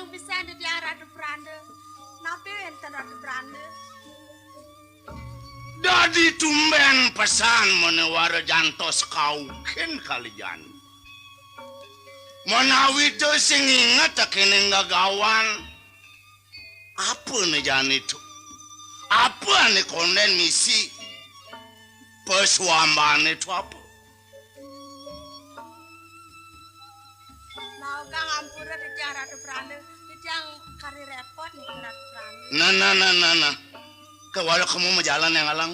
Tiang pisan di tiang Ratu Pranda. Napi enten Ratu Pranda. Dadi tumben pesan menewara jantos kauken kalian. Menawi teu sing inget kene gagawan. Apa nih jan itu? Apa nih konden misi? Pesuamban itu apa? Mau kang ampura di tiang Ratu Pranda. Di tiang kari repot nih Ratu Pranda. Nah. Kewala kamu majalan yang alang.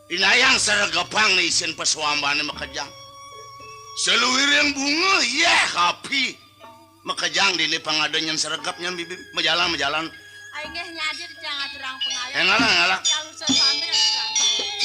Inayang saragapang na isin pesuamban ni makajang. Seluwir yang bunga, kapi. Makajang dili pangadanyan saragapnya majalan. Ay ngeh nyadi di tiang aturang pengayang. Ngalang. Kalau sesambil Ratu Pranda.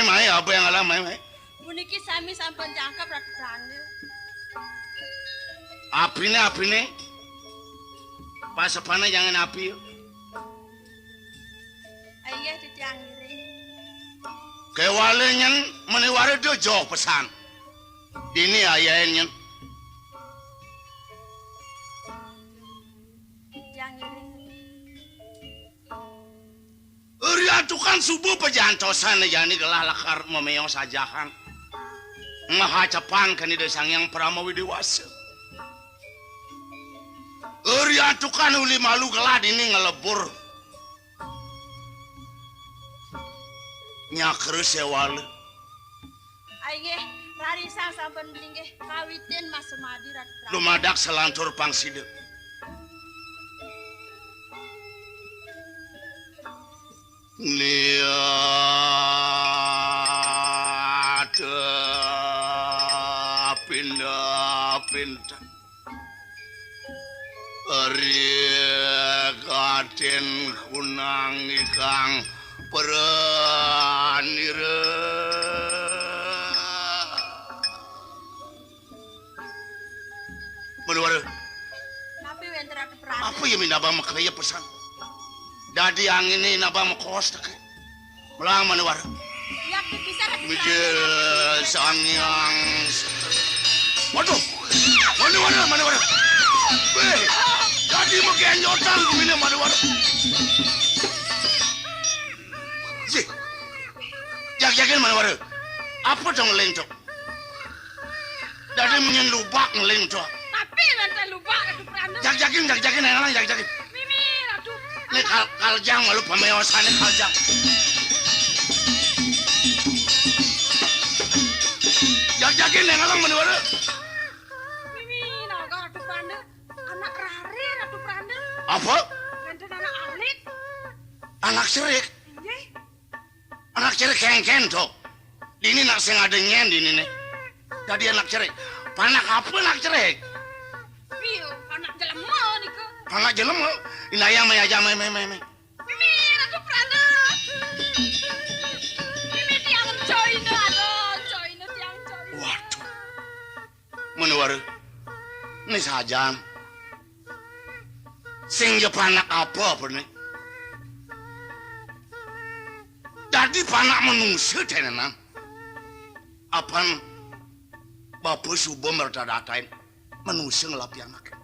Mai, apa yang alam, mai? Puniki sami sampun jangkap Ratu Pranda. Api nih. Pasapana jangan api. Ayah di tiang ini. Kewalenya meniwara dia jauh pesan. Ini ayahnya. Tiang ini. Uriatukan subuh pejantosan jani gelah lakar memeo sajahan. Ngahacapan kan ide sangyang Pramawi dewasa. Uriatukan uli malu gelah ini ngelebur. Nyakre sewale. Ayah rarisan sampun belinggih kawitin Mas Semadi Ratu Pranda. Lumadak selantur pangside. Niat pindah Ari kaden kunang ikang peranire Menuara Napi wenten Ratu Pranda. apa ya minabang makaya pesan dadi angin ini nabang makos tak melang menuara Ya bisa Ratu mikir sangyang waduh menuara Weh, jadi makin nyotan kumina menuara Sih, jak-jakin menuara apa dong ngelengcok jadi menyenlubak ngelengcok Tapi wenten lupa Ratu Pranda. jak-jakin yang jak-jakin Mimi Ratu. ini kaljang malu pamewasannya kaljang jak-jakin yang alang menuara Mimi naga Ratu Pranda. Anak rare Ratu Pranda. apa? Wenten anak alit. Anak cerik Nggih. anak cerik kengken tuh ini nak sing ada nyen di ini jadi anak cerik panak apa anak cerik Piu anak jelema niku. panak jelem inayang maya aja me Mimi Ratu Pranda. Mimi tiang China aduh China tiang China. waduh menuara ini saja sing je panak apa nih jadi panak menungsu tenan apaan bapak subuh merdadatain menungsu ngelapi anak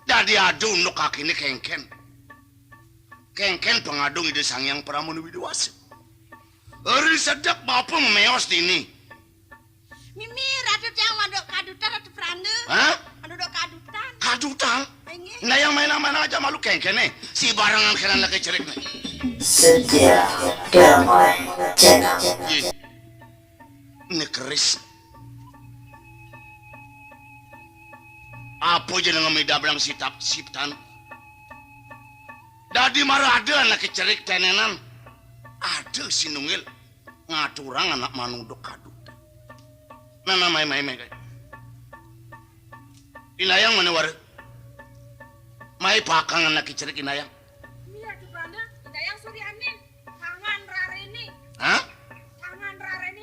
jadi adu untuk kaki ini kengken pengadung ide sangyang Pramana Widewasa hari sedap bapak memeos ini Mimi Ratu tiang mandok kadutan Ratu Pranda. hah? Mandok kadutan. Kadutan? Nggih. Nah yang main-main aja malu kengken nih si barangan kena lagi cerik nih Setia Damai Channel. Ini keris apa aja dengan midablang siptan dadi marah ada anak kecerik tenenan ada si nungil ngaturang anak manudok kadut nana mai inayang mana war mai pakang anak kecerik inayang Iya Ratu Pranda. Indayang Suryanin. Tangan rare ini. hah? Tangan rare ini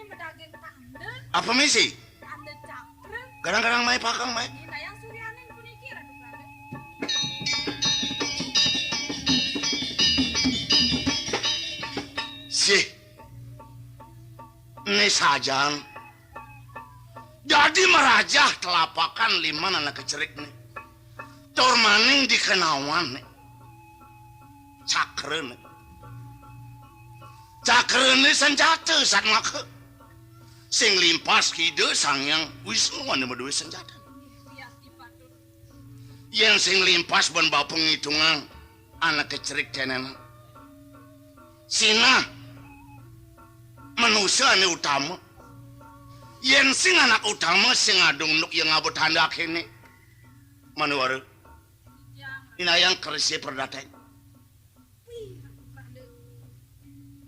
Apa misi? Anda cakre. Kadang-kadang mai pakang mai. Dina yang suryaning puniki Ratu Prana. Sih. Ini sajang. Jadi merajah telapakan lima anak kecerik nih. Tur maning dikenawan nih. Cakre nih. Cakre nih senjata saat maka. Sing limpas kide sangyang Wisnu anu medue senjata. Bias dipatut. Yang sing limpas ban bapung hitungan anak kecerik tenena. Sina manusia anu utama. Yang sing anak utama sing adung nuk yang ngabut handak ini. Manuara. Inayang kerisi perdatain. Wih, Ratu Prana.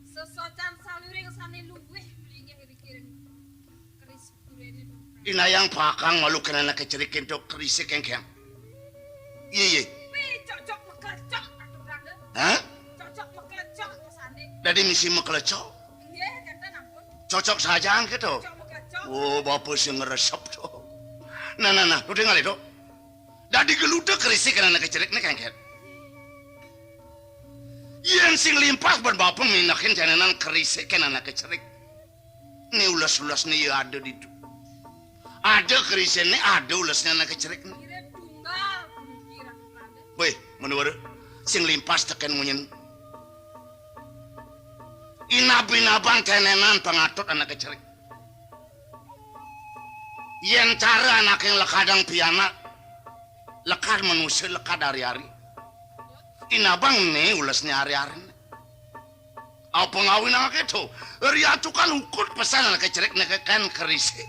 Sesocan saluring sane luweh belinya dikirim. Keris kurene Ratu Prana. Inayang pakang malu kena anak kecerik untuk kerisi kengkeng. Iya. Wih, cocok meklecok Ratu Prana. Hah? Cocok meklecok kesane. Dari misi mekelecok. Nggih, kenten ampun. Cocok saja gitu. Cocok meklecok. Oh, bapak sih ngeresep tuh. Nah, lu dengar itu. Dadi geluda kerisi kena anak kecerik nih kengkeng. Yang sing limpas ban bapak minakin janenan kerisi kena anak kecerik. Ini ulas-ulas nih ya ada di itu. Ada kerisi nih, ada ulasnya anak kecerik nih. Kirim tunggal puniki Ratu Prana. Weh, menurut sing limpas tekan munyen. Inab-inabang tenenan pengatur anak kecerik. Yen cara anak yang lekadang piana, lekad manusia lekad hari-hari. Inabang nih ulasnya hari-hari. Apa ngawin anak itu? Riatu kan ukut pesan anak kecerik nekekan kerisi.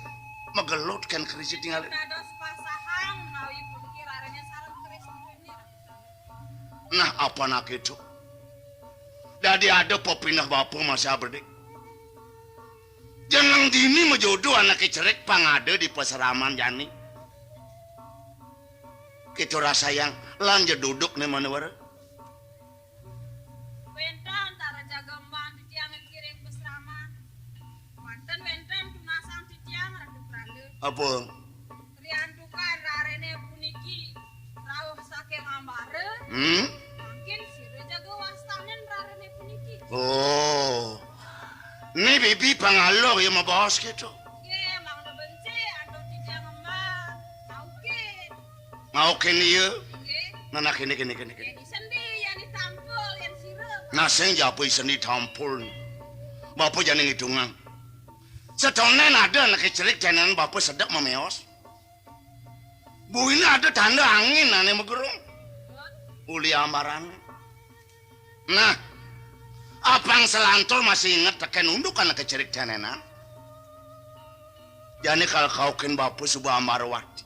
Megelut kan kerisi tinggal. Dados pasahang menawi puniki rarene sareng keris kurene Ratu Prana. Nah apa nak itu? Dadi ada popinah bapu masih berdik. Jeneng dini menjodoh anak kecerik pangade di peseraman jani. Gitu rasa yang lanjut duduk nih manewara. Wenten tara jagembang titiang kiring peseraman. Wonten wenten tunasang titiang Ratu Prana. Apa? Riantukan rarene puniki rawuh saking ambare. Mungkin sire jaga wastanen rarene puniki. Oh. Ini bibi pangalo ya mabos gitu. Nggih, mangda benci ando titiang embang. Sauke. Mau kini ya? Nggih. Nah kini. Yen sendi yen ditampul yen sire. Nah sing japu seni tampul. Bapak jangan hitungan. Setonen ada anak kecerik jangan bapak sedap memeos. Bu ini ada tanda angin ane megerung. Uli amaran. Nah, abang selantul masih ingat tekan unduk anak kecerik janenan. Jadi kalau kau ken bapak subah amarwati.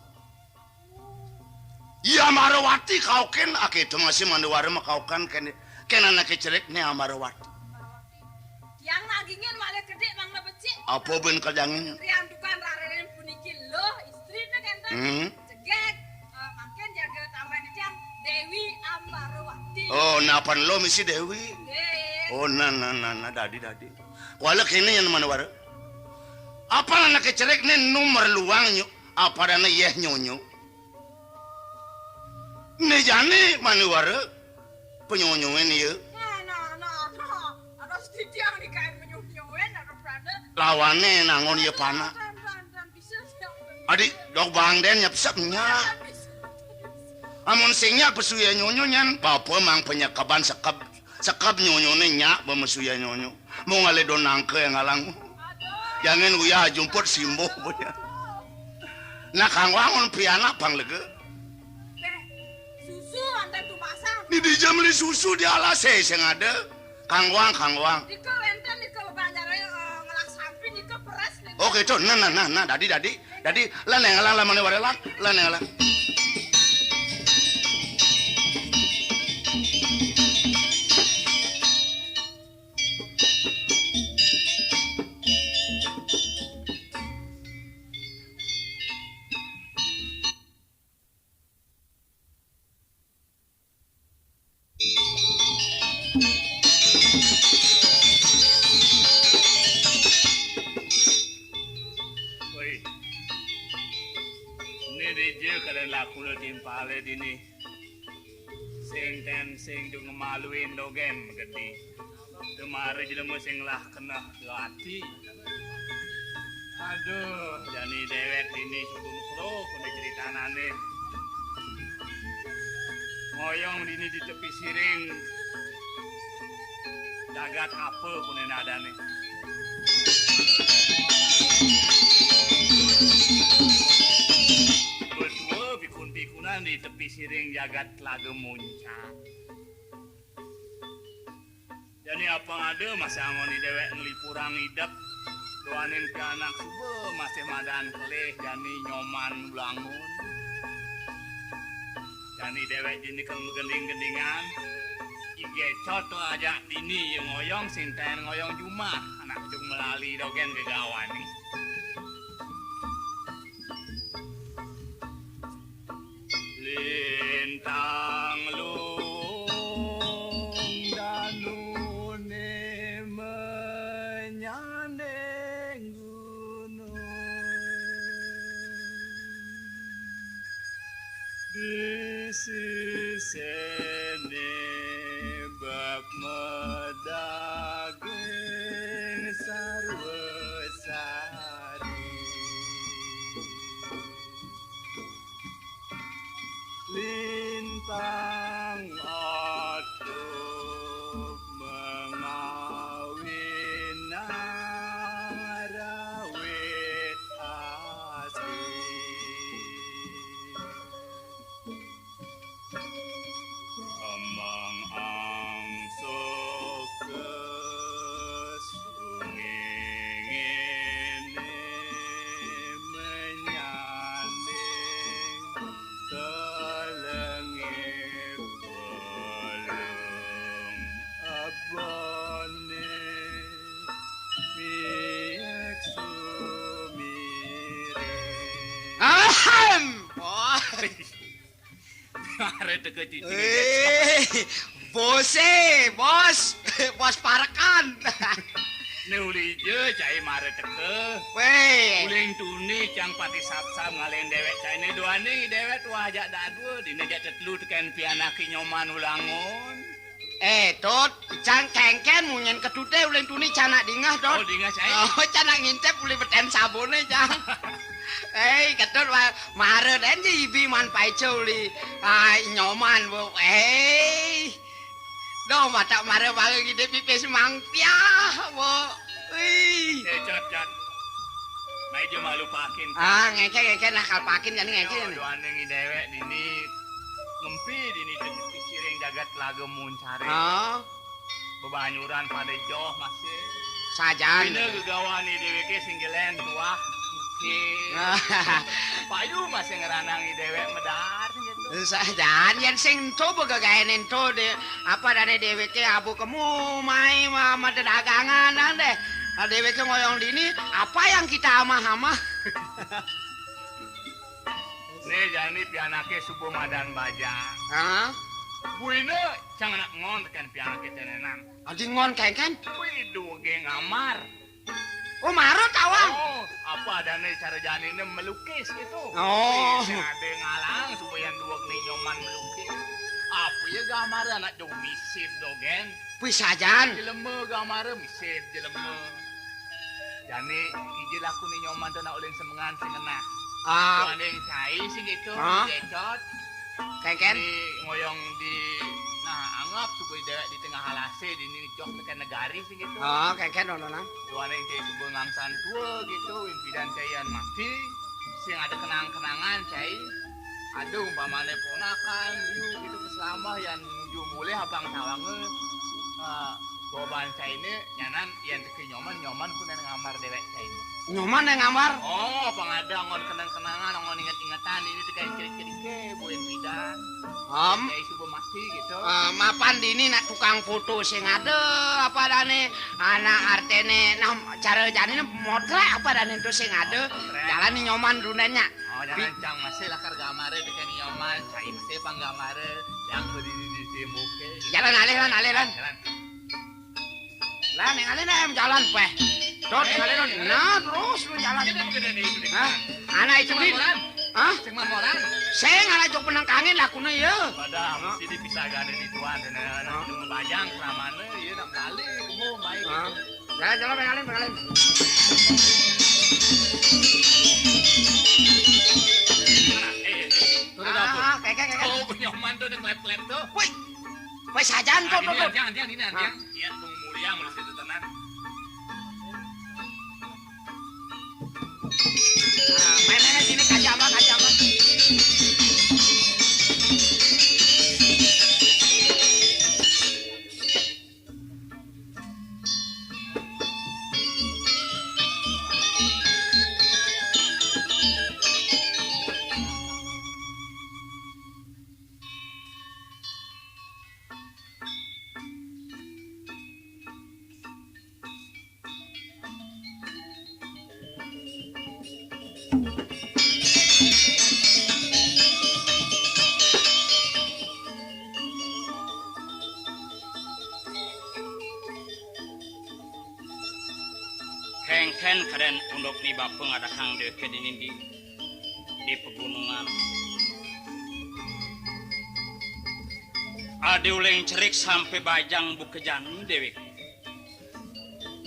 Iya amarwati kau ken itu masih manduwara kau kan ken anak kecerik nih amarwati. Yang nagingin malah gede mangda benci. Apa ben kejangin? Riantukan rarene puniki loh istrina kenten. Cegek makin jaga tambah titiang Dewi Ambarwati. Oh, napan lo misi Dewi. Nggih. Oh, nah, dadi. Wala kini yang mana wara? Apa anak kecerik nih nomor luang nyu? Apa dana yeh nyonyo? Nih jani mana wara? Penyonyoen ya. Nah. Ados titiang dikain menyunyuin Ratu Prana. Lawannya nangon ya pana. Dan bisa siang. Adik, dok bang den nyapsaknya. Amun singnya pesuya nyonyo nyan. Bapak mang penyekaban sekap nyonyo nya bemesuya nyonyo. Mau ngale don nangke yang ngalang. Jangan uya jumput simbo punya. Nah kang wangun piana bang lege. Susu anten tumasang. Di jam li susu di alase sing ada. Kang wang. Dika wenten dika banjare ngelak samping dika peras. Oh gitu. Nah, dadi. Lan yang ngalang lamane warelan. Lan yang ngalang. dia kalian laku lo timpale dini. Sing dung ngemaluin dogen gede. Kemarin jelema sing lah kena lati. Aduh, jani dewek dini sebelum pro kudu ceritanane. Ngoyong dini di tepi siring. Jagat apa kunen adane. Berdua pikun-pikunan di tepi siring jagat lagu muncak. Jadi apa ada masa ngoni dewek ngelipurang hidup doanin ke anak subuh masih madan kelih jani nyoman ulangun. Jani dewek jini kan gending-gendingan. Ige coto aja dini yang ngoyong sinten ngoyong jumah anak cung melali dogen gegawani. Lintang lung danune menyandeng gunung di sisene bab medaging sarwa sari lintang atup mengawin rawit asri amang angsok ke sungingine menyanding telengip belum abone miek sumire. Ahem. Wah. Are teke cici. Bos. Bos parakan. Neuli je cai mare teke. Weh. Uling tuni cang pati sapsam ngalen dewek cai ne doane dewek tua ajak dadu dina jak tetlu teken pianaki nyoman ulangun. Tot, cang kengken munyen kedute uling tuni canak dingah, Dot. Oh dingah cai. Oh, canak ngintip uli beten sabune, Cang. Ketut mare den ibi man paico uli nyoman, Bu. Dong mata mare bang gede pipis mangpiah, Bu. Cot. Mai je malu pakin. Ngeke nakal pakin jadi ngeke. Doane ngi dewek dini ngempi dini siring jagat lagu muncare. Oh, Bebanyuran pada joh masih. sajan. Bina gegawani dewek singgelen tuah. Payu masih ngeranangi dewek medar gitu. Sajan yang sing coba gagainin to de apa dane deweke abu kemu mai mama dagangan deh. Deweke ngoyong dini apa yang kita amah-amah? Nih jani pianake subuh madan baja. Hah? Buina jangan nak ngon tekan pianake tenenan. Adi ngon kengken? Widu ge ngamar. Oh maro tawang. Oh, apa adane cara jani ini melukis gitu. Oh. Ada ngalang supaya dua nih nyoman melukis. Apa ya gambar anak jauh misif dogen. Wih sajan. Jelema gambar misif jelema. Jani ijil aku nih nyoman tuh nak uling semengan sing enak. Ada yang cai sih gitu, cecot. Kengken? Ini ngoyong di, anggap supaya dewek di tengah halase di ini jok tekan negari sih gitu. Oh, kengken nontonan. Tuan yang cai subuh ngangsan tua gitu, impidan caian mati, sing ada kenang-kenangan cai. Aduh, umpamane ponakan, yuk gitu keselamah yang menuju mulai abang tawange. Goban cai ini nyanan yang teki nyoman kunen ngamar dewek cai ini. Nyoman yang ngamar? Oh, apa ngada ngon kenang-kenangan, ngon inget-ingetan ini tekan ciri-ciri ke buin bidan. Cai subuh mati gitu. Mapan dini nak tukang foto sing ada apa dane anak artene nah cara jani motret apa dane itu sing ada jalan ni nyoman dunanya. Oh, jangan cang masih lakar gamare tekan nyoman, cai masih panggamare yang berdiri di muke. Jalan aliran. Jalan. Lah ning alin jalan peh. Dot alin nah terus lu jalan. Hah? Anak itu nih. Hah? Sing mamoran. Saya ngalajuk penangkangin lakuna ya. Padahal mesti dipisah gane di tuan dan anak itu membajang keramane ieu nak kali kamu baik. Jalan pengalin. Turun dapur. Kayak. Oh, penyoman tuh klep-klep tuh. Woi sajan tuh. Jangan. Iya, tunggu mulia mulai situ tenan. Main sini kaca apa? Kengken keren undok ni bapeng ada kang deke di pegunungan. Ade uleng cerik sampai bajang bukejan dewek.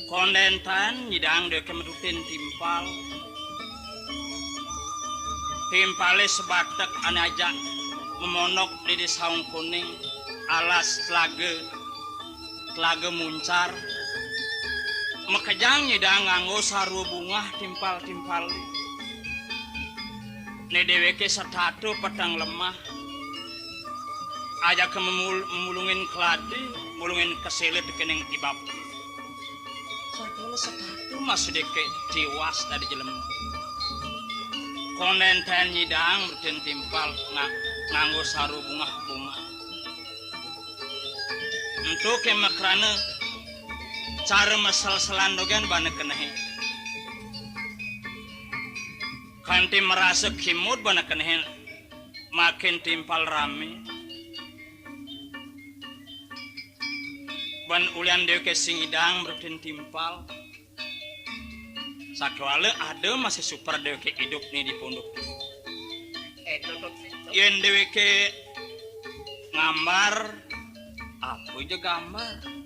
Kondentan nyidang deke medutin timpal. Timpale sebatek ane aja memonok di saung kuning alas tlage muncar. Mekejang nyidang nganggo sarua bunga timpal-timpal. Ne dheweke setatu petang lemah. Aja ke memulungin keladi, mulungin kesilit kening ibab. Sakala setatu masih deke tiwas dari jelem. Konenten nyidang berten timpal nganggo sarua bunga. Untuk kemakrana cara masal selandogan bana kenehe. Kanti merasa kimut bana kenehe makin timpal rame. Ban ulian dewe sing idang bertin timpal. Sakwala ada masih super dewe hidup nih di pondok. Yen dewe ngambar apa aja gambar.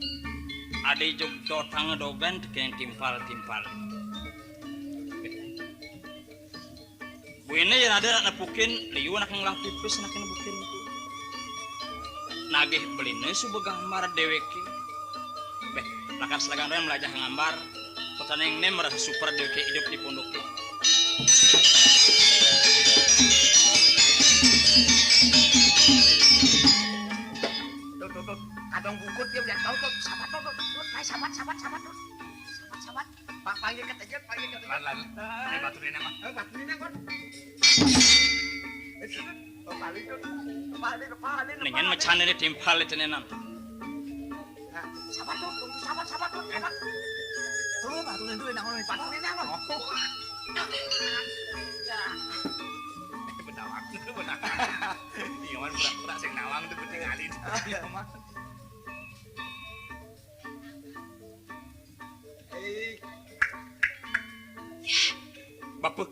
Ada jog dotang doben tekeng timpal. Bu ini yang ada nak nepukin, liu nak ngelang tipis nak nepukin itu. Nagih belina subuh gambar deweki. Beh, lakan selagang doyan melajah ngambar. Kota yang nem merasa super deweki hidup di pondok itu. Kadang bungkut dia udah tahu tuh. Sahabat. Panggil kata. Lan. Ini baturin mah. Baturin kon. Ningen macan ini timpal itu nenan. Sahabat tuh. Tuh, baturin dulu nang ngomong baturin kon. Benar. Iya man pura-pura sing nawang tuh penting alin. Iya mah. Bapu.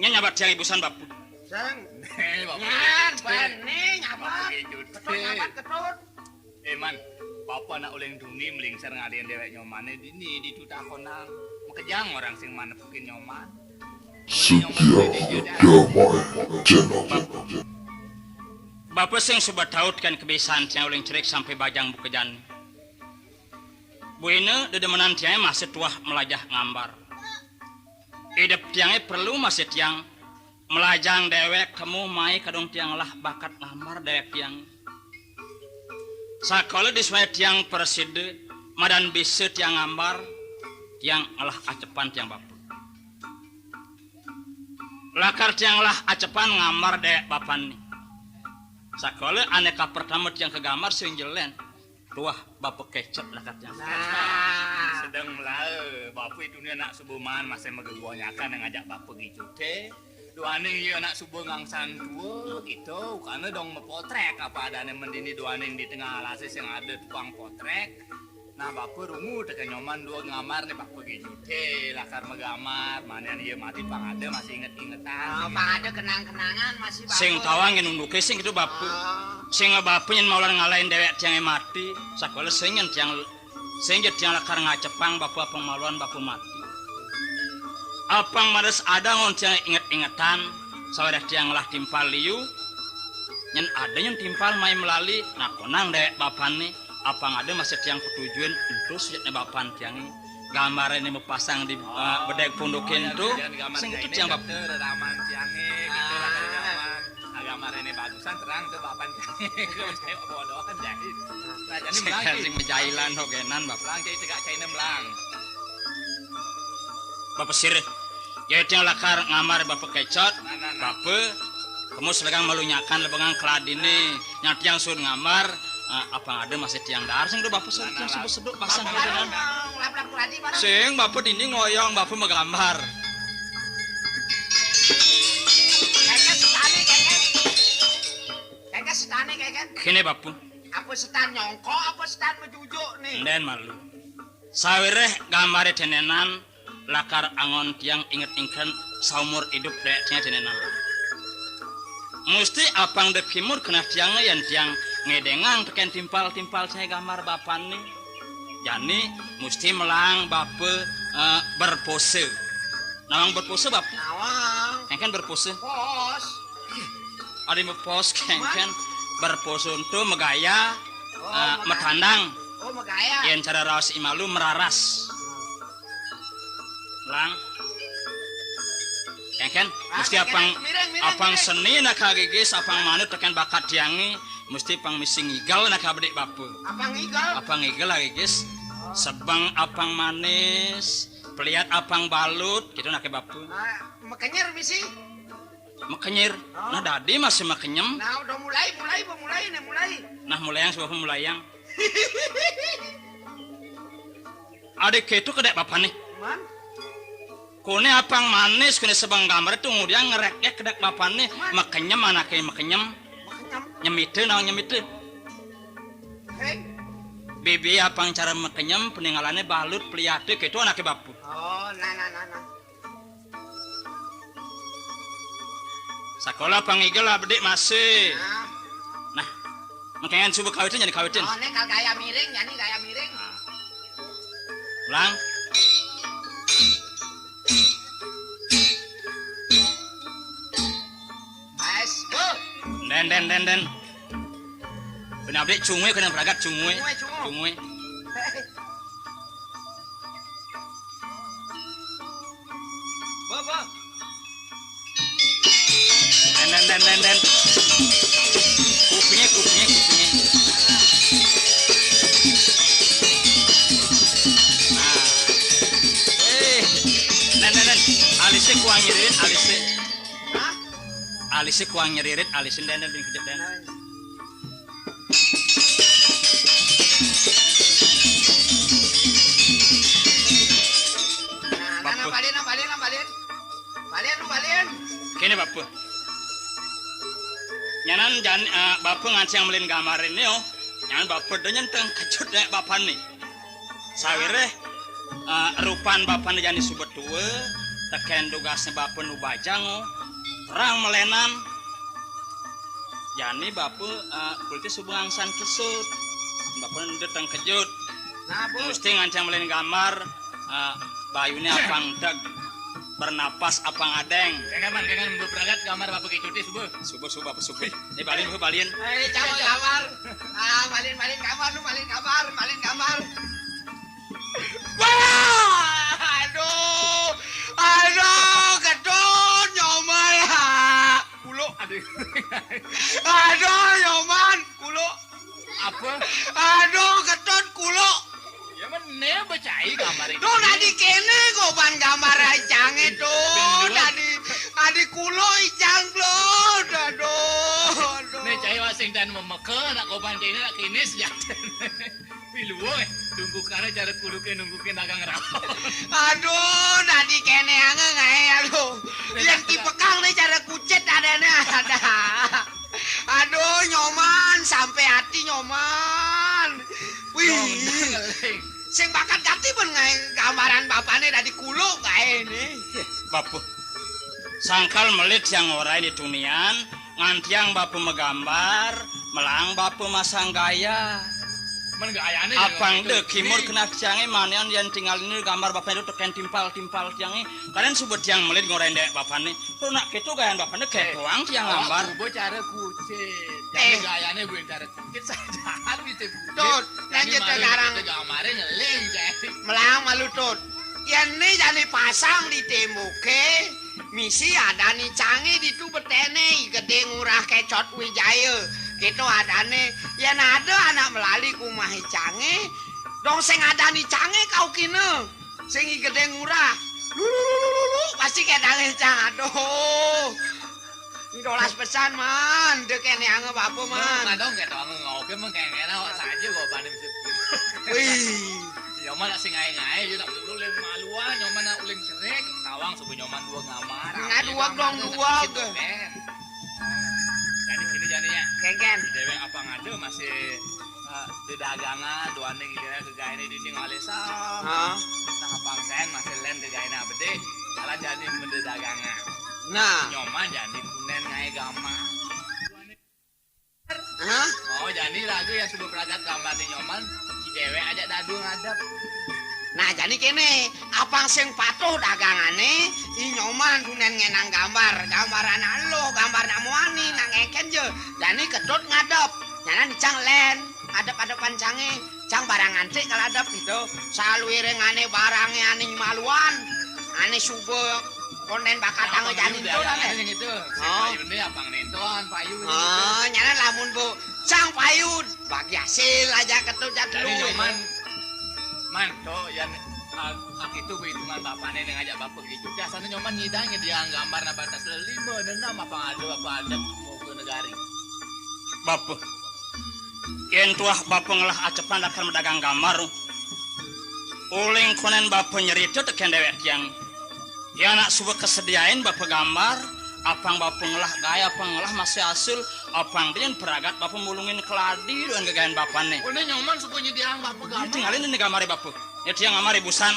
Nyabat siang ibusan bapu. Sang. Nyan, bening apa? Ketut. Man, bapak nak uleng duni melingser ngadain dewek nyomane dini di tutakonang. Mekejang orang sing manepukin nyoman. Bapak sing sobat taut kan kebiasaan tiang uleng cerik sampai bajang bukejan. Bu ini dedemenan tiangnya masih tuah melajah ngambar. Hidup tiangnya perlu masih tiang melajang dewek kamu mai kadang tiang lah bakat ngambar dewek tiang. Sakala disuai tiang perside madan bisa tiang ngambar tiang alah acepan tiang bapak. Lakar tiang lah acepan ngambar dewek bapan nih. Sakala aneka pertama tiang kegambar sing jelen. Tuah bapak kecap lakar tiang. Sedang melae bapak itu ni anak subuman masih megegonyakan yang ngajak bapak gitu teh. Duaning ieu anak subuh ngangsan tua gitu karena dong mepotrek apa adane mendini duaning di tengah alasis yang ada tukang potrek. Nah bapak rungu tekan nyoman dua ngamar nih bapak gitu deh lakar megamar mana dia mati Bang Ade masih inget-ingetan. Bang Ade kenang-kenangan masih bapak. Sing tawang yang nunduke sing itu bapu. Sing bapu yang mau ngalahin dewek tiang mati. Sakola sing yang tiang lakar ngacepang bapu apang maluan bapu mati. Apang mares ada ngon tiang inget-ingetan. Sawadah tiang lah timpal liu. Yang ada yang timpal main melalui. Nah konang dewek bapan nih. Apang ada masih tiang petujuan itu sejatnya bapan tiang ini. Gambar ini mau pasang di bedek pundukin tuh. Sing itu tiang bapu. Raman tiangnya gitu lah nyaman. Gambar ini bagusan terang tuh bapan tiangnya. Saya bodohan jahit. Nah jadi melang Sing menjailan hogenan bapak. melang jadi tegak caina melang. Bapak sir. Ya tiang lakar ngamar bapak kecot. Bapak kamu sedang melunyakan lebengan keladini. Yang tiang sun ngamar. Apang ada masih tiang dar sing do bapak sedang seduk pasang hogenan. Lap-lap lagi barang. Sing bapak dini ngoyong bapak menggambar. Kayaknya setane kayaknya. Kini bapak. Apa setan nyongkok, apa setan mejujuk nih? Den malu. Sawireh gambare denenan lakar angon tiang inget-inget saumur hidup deknya denenan. Mesti apang de kimur kena tiangnya yang tiang ngedengang teken timpal-timpal saya gambar bapan nih. Jani mesti melang bape berpose. Nawang berpose bapak. Nawang. Kan berpose. Bos. Ada pos kan berpose untuk megaya metandang. Oh, megaya. Yang cara rawas imalu meraras. Lang. Kan mesti apang seni nak kagigis apang manut tekan bakat tiangi mesti pang misi ngigal nak abdik bapu. Apang ngigal lagi guys. Sebang apang manis, pelihat apang balut gitu nak bapu. Mekenyer misi. Mekenyir. Nah dadi masih mekenyem. Nah udah mulai. Nah mulai yang sebab mulai yang. Adik itu kedek bapak nih. Man. Kone apang manis kone sebang gambar itu kemudian ngereknya kedek bapak nih. Mekenyem anaknya mekenyem. Nyemite naon nyemite. Hei. Bibi apang cara mekenyem peninggalannya balut peliate gitu anaknya bapu. Oh, nah. Sekolah pangigel lah bedik masih. Nah, makanya subuh kawitin jadi kawitin. Oh, ini kalau gaya miring, jadi gaya miring. Ulang. Mas, go. Den. Benar bedik cungwe kena beragat cungwe. Cungwe. Bo. Den. Kupingnya. Nah. Den. Alisnya kuang nyeririt, alisnya. Hah? Alisnya kuang nyeririt, alisin den kejep den. Nah, balin. Kene bapak. Nyanan jan bapak ngancing melin gambar ini oh. Nyanan bapak dengan teng kecut dek bapak nih. Sawireh rupan bapak nih jani subet tua. Teken tugasnya bapak nu bajang oh. Terang melenan. Jani bapak kulitnya subangsan kisut. Bapak datang kejut. Nah, Bu. Mesti ngancing melin gambar bayunya apang deg. Bernapas apang adeng. Kangen beragat gambar bapak cuti subuh. Subuh. Ini balin. Eh, campur gambar. Malin gambar. Wah! Aduh, gedon nyoman. Kulo. Aduh, nyoman, kulo. Apa? Aduh, gedon kulo. Ya mana bacai gambar itu. Duh, nadi kene goban gambar ijang itu. Nadi kulo ijang lo. Aduh. Nih cai wasing dan memeke nak koban cai nak kini sejak. Piluo tunggu karena cara kuluke nunggukin dagang rawa. Aduh, nadi kene angge ngae aduh. Yang tipe kang nih cara kucet adanya ada. Aduh, nyoman sampai hati nyoman. Wih. sing bakat ganti pun gambaran bapane dari kuluk kae ini. Bapu. Sangkal melit yang ora di dunian, ngantiang bapu megambar, melang bapu masang gaya. Men gayane Apang de kimur kena jange manian yang tinggal ini gambar bapane itu teken timpal jange. Kalian sebut yang melit ngorain dek bapane. Tuh nak gitu gaya bapane kayak doang yang gambar. Gue cara kucit. Jadi gayane gue cara kucit saja gitu. Tut, lanjut sekarang. Gambarnya ngeling jadi. Melang malu tut. Yang ini jadi pasang di temboke. Misi ada nih canggih di tu betene gede ngurah kecot Wijaya. Gitu adane. Yang ada anak melali kumahi canggih. Dong sing ada nih canggih kau kene. Sing gede ngurah. Lulu pasti kayak dalih cang. Aduh. Ini dolas pesan man. Dek kene ange bapak man. Kadang kayak doang ngoke mah kayak awak saja kok banding sepi. Wih. Nyoman nak singai-ngai juga perlu leng maluan, nyoman nak uling cerik, tawang subuh nyoman dua ngamar. Ngaduak dong dua ke. Jadi sini jadinya. Ken. Dewe apa ngade masih di dagangan, dua neng dia kegaine di dinding alesam. Hah? Nah apang sen masih len kegaine abede, malah jadi mende dagangan. Nah. Nyoman jadi kunen ngai gambar. Hah? Oh jadi lagu yang subuh peragat gambar di nyoman. Dewe aja dadu ngadap. Nah jadi kene apang sing patuh dagangane i nyoman kunen ngenang gambar anak lo gambar namuani nang eken je jani kedot ngadep nyana cang len adep-adepan cange cang barang antik kaladep gitu saluirengane barangnya aning maluan ane subuh konden bakat tangan jani itu yang itu. Payu deh apang nentoan payu. Oh nyana lamun bu cang payun bagi hasil aja ketut jadlu. Jadi nyoman man toh yang itu hitungan bapaknya yang ngajak bapak gitu. Biasanya nyoman nyidangnya dia gambar na batas 5 dan 6 apa ada mau ke negari. Bapu. Yen tuah bapu ngelah acepan akan mendagang gambar. Uling konen bapu nyerita teken dewek yang ya nak subuh kesediain bapu gambar. Apang bapu ngelah gaya, apang ngelah masih hasil, apang dia peragat bapu mulungin keladi dengan gegayan bapane. Udah nyoman subuhnya dia bapak gambar. Tinggalin ini gambar bapu. Ya tiang gambar busan.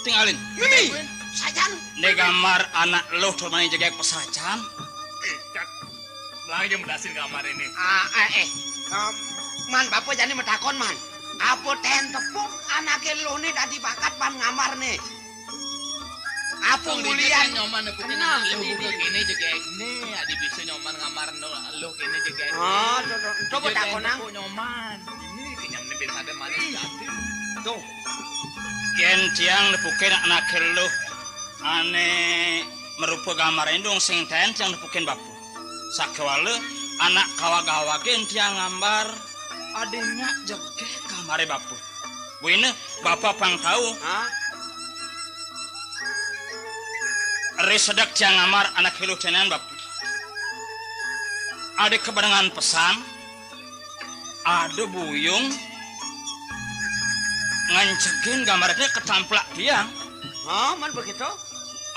Tinggalin. Mimi, sajan. Ini gambar anak lo termani jaga pesacan. Lagi yang belasin gambar ini. Man bapak jadi metakon man. Apa ten tepuk anaknya lo nih tadi bakat pan ngamar nih. Apa mulian nyoman nepuknya lu buka kene juga ini adi bisa nyoman ngamar lo kene juga ini. Oh, coba takonang nyoman. Ini kenyam nih biar ada manis ganti. Tuh. Ken tiang nepukin anak lo ane merupa gambar indung sing ten tiang nepukin bapu. Sakwale anak kawa-kawa gen tiang gambar adanya joget gambar bapu. Bu ini bapak pang tahu. Hah? Resedak tiang ngamar anak hilu tenan bapu. Ada kebarengan pesan, ada buyung, ngancegin gambarnya ketamplak tiang. Oh, man begitu?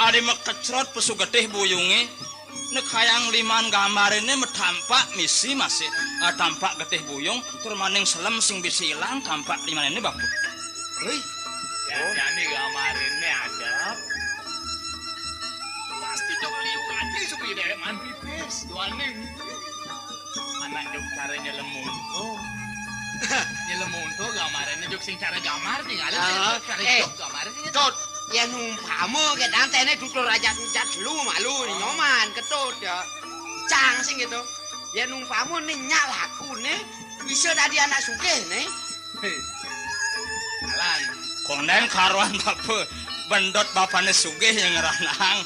Ada mekecrot pesugetih buyungi, nekayang liman gambar ini metampak misi masih tampak getih buyung, termaning selem sing bisa hilang tampak liman ini bapu. Hei, jadi gambar ini ada. Pasti coba liu lagi supaya dia manpipis dua neng. Anak jok cara nyelemun tuh gambarnya jok sing cara gambar tinggal cara jok gambarnya. Tut, ya numpamo ke dantene tutur raja njat lu malu ni nyoman ketut ya. Cang sing gitu. Ya numpamo nih nyalaku nih bisa dari anak sugih nih. Jalan. Konen karuan bapu. Bendot bapane sugih yang ngeranang.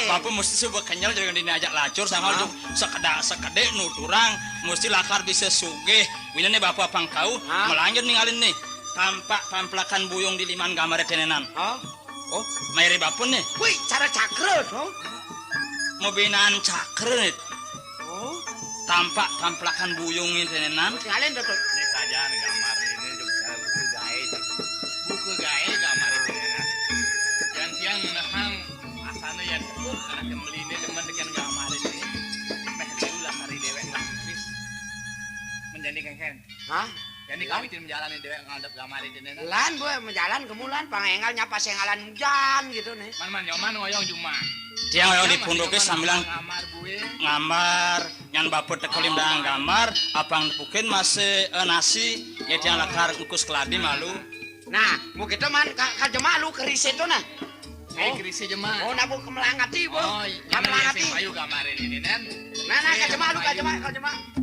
Bapak mesti coba kenyal jangan diajak lacur sama lu sekedek nuturang mesti lakar bisa sugih. Winane bapak pang tahu melanjut ninggalin nih. Tamplakan buyung di liman gambar tenenan. Oh, mayri bapun nih. Wih, cara cakre dong. Mobinan cakre. Oh, tamplakan buyung ini tenenan. tinggalin Dut. Ini saja gambar ini juga buku gaya gambar ini. Yang nahang asana yang tepuk anak yang beli ini demen dengan gambar ini meh diulah hari dewek lah bis menjadi kengken Hah? Jadi kawitin menjalani dewek ngadep gamar itu nih. Lan gue menjalan kemulan pangengal nyapa sengalan hujan gitu nih. Man nyoman ngoyong cuma. Dia ngoyong di punduknya sambilan ngamar gue. ngamar nyan bapak tekolim dan gambar apang pukin masih nasi ya dia lakar kukus keladi malu. Nah, mau kita man kajema lu keris itu nah. Krisi jema. Oh, nabu kemelangati, Bu. Oh, Kemelangati. Ayo gamar ini nen. Nah, kajema lu kajema.